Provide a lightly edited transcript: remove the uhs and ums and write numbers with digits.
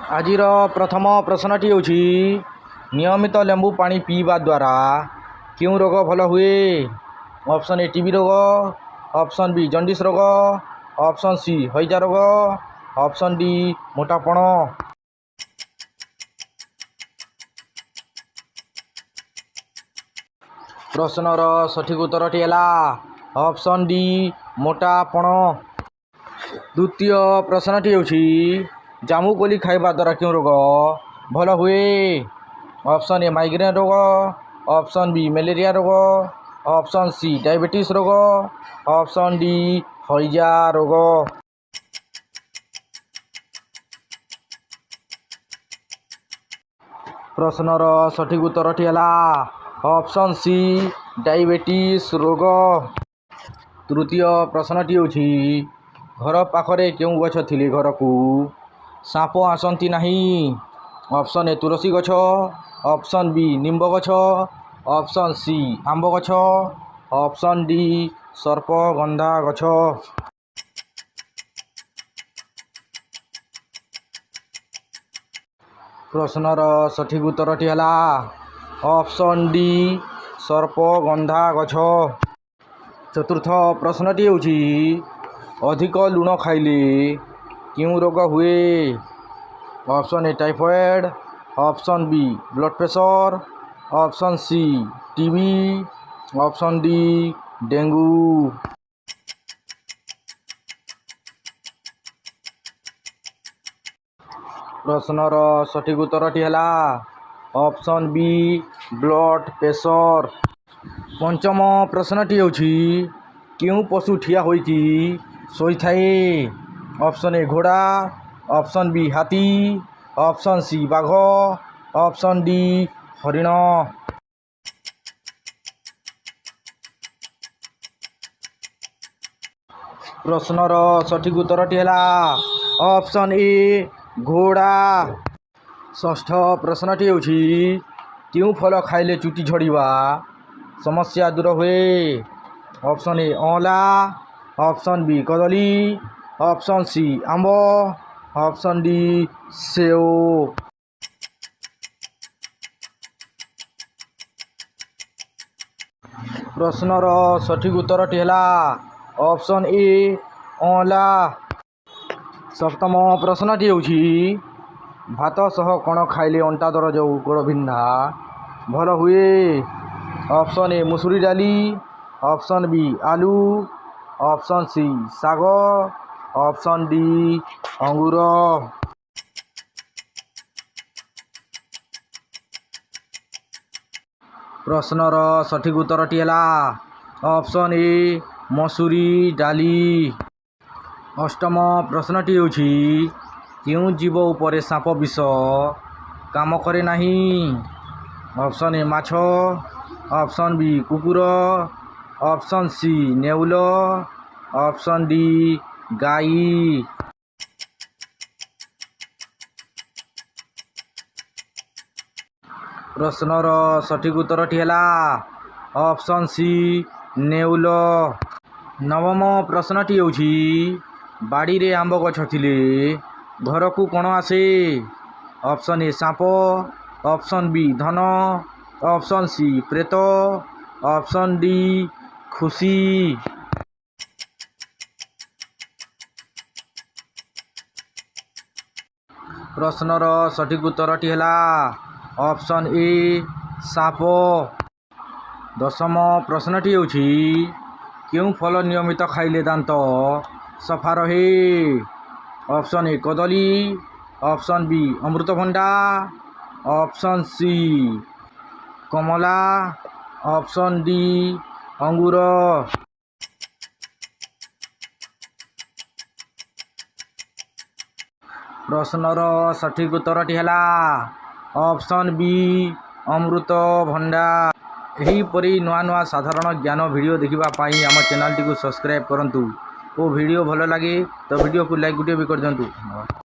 ଆଜିର ପ୍ରଥମ ପ୍ରଶ୍ନଟି ହେଉଛି ନିୟମିତ ଲେମ୍ବୁ ପାଣି ପିଇବା ଦ୍ୱାରା କେଉଁ ରୋଗ ଭଲ ହୁଏ? ଅପସନ୍ ଏ ଟିବି ରୋଗ, ଅପସନ୍ ବି ଜଣ୍ଡିସ୍ ରୋଗ, ଅପସନ୍ ସି ହଇଜା ରୋଗ, ଅପସନ୍ ଡି ମୋଟାପଣ। ପ୍ରଶ୍ନର ସଠିକ୍ ଉତ୍ତରଟି ହେଲା ଅପସନ୍ ଡି ମୋଟାପଣ। ଦ୍ୱିତୀୟ ପ୍ରଶ୍ନଟି ହେଉଛି ଜାମୁକୋଳି ଖାଇବା ଦ୍ୱାରା କେଉଁ ରୋଗ ଭଲ ହୁଏ? ଅପସନ୍ ଏ ମାଇଗ୍ରେନ୍ ରୋଗ, ଅପସନ୍ ବି ମ୍ୟାଲେରିଆ ରୋଗ, ଅପସନ୍ ସି ଡାଇବେଟିସ୍ ରୋଗ, ଅପସନ୍ ଡି ହଇଜା ରୋଗ। ପ୍ରଶ୍ନର ସଠିକ୍ ଉତ୍ତରଟି ହେଲା ଅପସନ୍ ସି ଡାଇବେଟିସ୍ ରୋଗ। ତୃତୀୟ ପ୍ରଶ୍ନଟି ହେଉଛି ଘର ପାଖରେ କେଉଁ ଗଛ ଥିଲେ ଘରକୁ ସାପ ଆସନ୍ତି ନାହିଁ? ଅପସନ୍ ଏ ତୁଳସୀ ଗଛ, ଅପସନ୍ ବି ନିମ୍ବ ଗଛ, ଅପସନ୍ ସି ଆମ୍ବ ଗଛ, ଅପସନ୍ ଡି ସର୍ପଗନ୍ଧା ଗଛ। ପ୍ରଶ୍ନର ସଠିକ୍ ଉତ୍ତରଟି ହେଲା ଅପସନ୍ ଡି ସର୍ପଗନ୍ଧା ଗଛ। ଚତୁର୍ଥ ପ୍ରଶ୍ନଟି ହେଉଛି ଅଧିକ ଲୁଣ ଖାଇଲେ କେଉଁ ରୋଗ ହୁଏ? Option A typhoid, option B blood pressure, option C TB, option D dengue. ପ୍ରଶ୍ନର ସଠିକ୍ ଉତ୍ତରଟି ହେଲା ଅପସନ୍ ବି ବ୍ଲଡ଼ ପ୍ରେସର। ପଞ୍ଚମ ପ୍ରଶ୍ନଟି ହେଉଛି କେଉଁ ପଶୁ ଠିଆ ହୋଇକି ଶୋଇଥାଏ? ଅପସନ୍ ଏ ଘୋଡ଼ା, ଅପସନ୍ ବି ହାତୀ, ଅପସନ୍ ସି ବାଘ, ଅପସନ୍ ଡି ହରିଣ। ପ୍ରଶ୍ନର ସଠିକ୍ ଉତ୍ତରଟି ହେଲା ଅପସନ୍ ଏ ଘୋଡ଼ା। ଷଷ୍ଠ ପ୍ରଶ୍ନଟି ହେଉଛି କେଉଁ ଫଳ ଖାଇଲେ ଚୁଟି ଝଡ଼ିବା ସମସ୍ୟା ଦୂର ହୁଏ? Option A Anla, option B କଦଳୀ, ଅପସନ୍ ସି ଆମ୍ବ, ଅପସନ୍ ଡି ସେଓ। ପ୍ରଶ୍ନର ସଠିକ୍ ଉତ୍ତରଟି ହେଲା ଅପସନ୍ ଏ ଅଁଳା। ସପ୍ତମ ପ୍ରଶ୍ନଟି ହେଉଛି ଭାତ ସହ କ'ଣ ଖାଇଲେ ଅଣ୍ଟା ଦରଜ ଓ ଗୋଡ଼ ବିନ୍ଧା ଭଲ ହୁଏ? ଅପସନ୍ ଏ ମୁସୁରି ଡାଲି, ଅପସନ୍ ବି ଆଳୁ, ଅପସନ୍ ସି ଶାଗ, ଅପସନ୍ ଡି ଅଙ୍ଗୁର। ପ୍ରଶ୍ନର ସଠିକ୍ ଉତ୍ତରଟି ହେଲା ଅପସନ୍ ଏ ମସୁରୀ ଡାଲି। ଅଷ୍ଟମ ପ୍ରଶ୍ନଟି ହେଉଛି କେଉଁ ଜୀବ ଉପରେ ସାପ ବିଷ କାମ କରେ ନାହିଁ? ଅପସନ୍ ଏ ମାଛ, ଅପସନ୍ ବି କୁକୁର, ଅପସନ୍ ସି ନେଉଳ, ଅପସନ୍ ଡି ଗାଈ। ପ୍ରଶ୍ନର ସଠିକ୍ ଉତ୍ତରଟି ହେଲା ଅପସନ୍ ସି ନେଉଳ। ନବମ ପ୍ରଶ୍ନଟି ହେଉଛି ବାଡ଼ିରେ ଆମ୍ବ ଗଛ ଥିଲେ ଘରକୁ କ'ଣ ଆସେ? ଅପସନ୍ ଏ ସାପ, ଅପସନ୍ ବି ଧନ, ଅପସନ୍ ସି ପ୍ରେତ, ଅପସନ୍ ଡି ଖୁସି। ପ୍ରଶ୍ନର ସଠିକ୍ ଉତ୍ତରଟି ହେଲା ଅପସନ୍ ଏ ସାପ। ଦଶମ ପ୍ରଶ୍ନଟି ହେଉଛି କେଉଁ ଫଳ ନିୟମିତ ଖାଇଲେ ଦାନ୍ତ ସଫା ରହେ? ଅପସନ୍ ଏ କଦଳୀ, ଅପସନ୍ ବି ଅମୃତଭଣ୍ଡା, ଅପସନ୍ ସି କମଳା, ଅପସନ୍ ଡି ଅଙ୍ଗୁର। ପ୍ରଶ୍ନର ସଠିକ୍ ଉତ୍ତରଟି ହେଲା ଅପସନ୍ ବି ଅମୃତଭଣ୍ଡା। ଏହିପରି ନୂଆ ନୂଆ ସାଧାରଣ ଜ୍ଞାନ ଭିଡ଼ିଓ ଦେଖିବା ପାଇଁ ଆମ ଚ୍ୟାନେଲଟିକୁ ସବସ୍କ୍ରାଇବ୍ କରନ୍ତୁ ଓ ଭିଡ଼ିଓ ଭଲ ଲାଗେ ତ ଭିଡ଼ିଓକୁ ଲାଇକ୍ ଗୋଟିଏ ବି କରିଦିଅନ୍ତୁ।